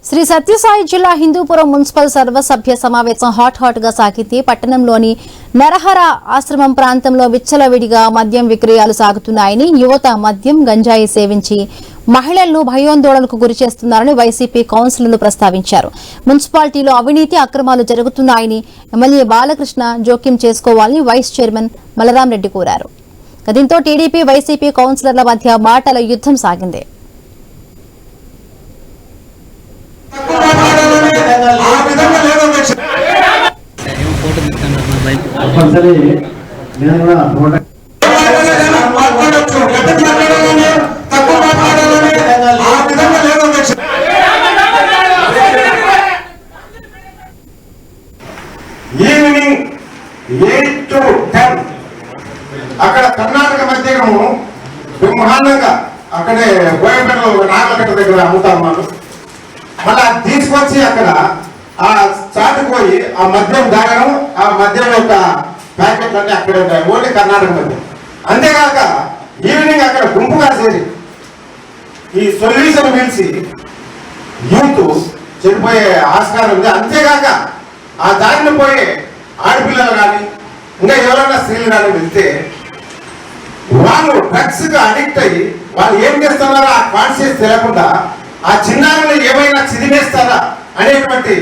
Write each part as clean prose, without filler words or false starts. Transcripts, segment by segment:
శ్రీ సత్యసాయి జిల్లా హిందూపురం మున్సిపల్ సర్వసభ్య సమావేశం హాట్ గా సాగింది. పట్టణంలోని నరహర ఆశ్రమం ప్రాంతంలో విచ్చలవిడిగా మద్యం విక్రయాలు సాగుతున్నాయని, యువత మద్యం గంజాయి సేవించి మహిళలను భయోందోళనకు గురి చేస్తున్నారని వైసీపీ కౌన్సిలర్లు ప్రస్తావించారు. మున్సిపాలిటీలో అవినీతి అక్రమాలు జరుగుతున్నాయని ఎమ్మెల్యే బాలకృష్ణ జోక్యం చేసుకోవాలని వైస్ చైర్మన్ మలరాం రెడ్డి కోరారు. దీంతో టీడీపీ వైసీపీ కౌన్సిలర్ల మధ్య మాటల యుద్ధం సాగింది. ఈవినింగ్ 8 to 10 అక్కడ కర్ణాటక మధ్యము బ్రహ్మాండంగా అక్కడే బోయపేటలో నాగలకట్ట దగ్గర అమ్ముతాం మనం. మళ్ళీ తీసుకొచ్చి అక్కడ ఆ చాటుకుపోయి ఆ మద్యం దాగడం, ఆ మద్యం యొక్క ప్యాకెట్లు అన్నీ అక్కడే ఉంటాయి. ఓన్లీ కర్ణాటక మద్యం. అంతేకాక ఈవినింగ్ అక్కడ గుంపుగా చేరి ఈ సొల్యూషన్ పిలిచి యూత్ చెడిపోయే ఆస్కారం ఉంది. అంతేకాక ఆ దారిని పోయే ఆడపిల్లలు కానీ ఇంకా ఎవరైనా స్త్రీలు కానీ వెళ్తే వాళ్ళు డ్రగ్స్ గా అడిక్ట్ అయ్యి వాళ్ళు ఏం చేస్తున్నారో ఆ కాన్షియస్ తెలియకుండా ఆ చిన్నారులు ఏమైనా చిదిమేస్తారా అనేటువంటి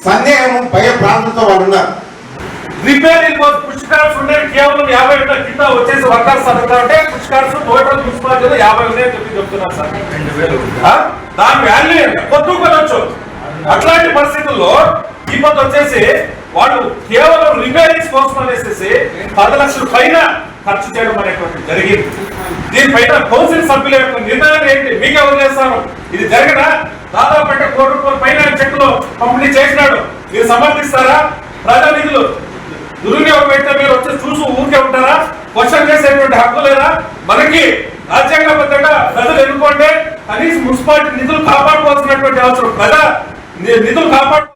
సందేహం భయ ప్రాంతంతో వాళ్ళు ఉన్నారు. రిపేరింగ్ పుష్ కార్స్ ఉన్నాయి, కేవలం 50 ఏళ్ల కింద వచ్చేసి వర్కర్స్ అంటే పుష్ కార్స్ టోటల్ మున్సిపాలిటీలో 50 ఉన్నాయని చెప్తున్నారు సార్. 2000 దాని వాల్యూ కొద్దు కొనొచ్చు. అట్లాంటి పరిస్థితుల్లో ఈ పొద్దు వచ్చేసి వాళ్ళు కేవలం రిపేరింగ్స్ కోసం అనేసి 10 లక్షల పైన ఖర్చు చేయడం అనేటువంటి జరిగింది. దీనిపైన కౌన్సిల్ సభ్యుల యొక్క నిర్ణయం ఏంటి? మీకే వదిలేస్తాను. ఇది జరిగిన దాదాపు అంటే ₹1 కోట్ల పైన చెక్కులు పంపిణీ చేసినాడు. మీరు సమర్థిస్తారా? ప్రజానిధులు దుర్వినియోగం అయితే మీరు వచ్చి చూసి ఊరికే ఉంటారా? క్వశ్చన్ చేసేటువంటి హక్కు లేదా? మనకి రాజ్యాంగబద్ధంగా ప్రజలు ఎన్నుకోండి, కనీసం మున్సిపాలిటీ నిధులు కాపాడుకోవాల్సినటువంటి అవసరం. ప్రజా నిధులు కాపాడు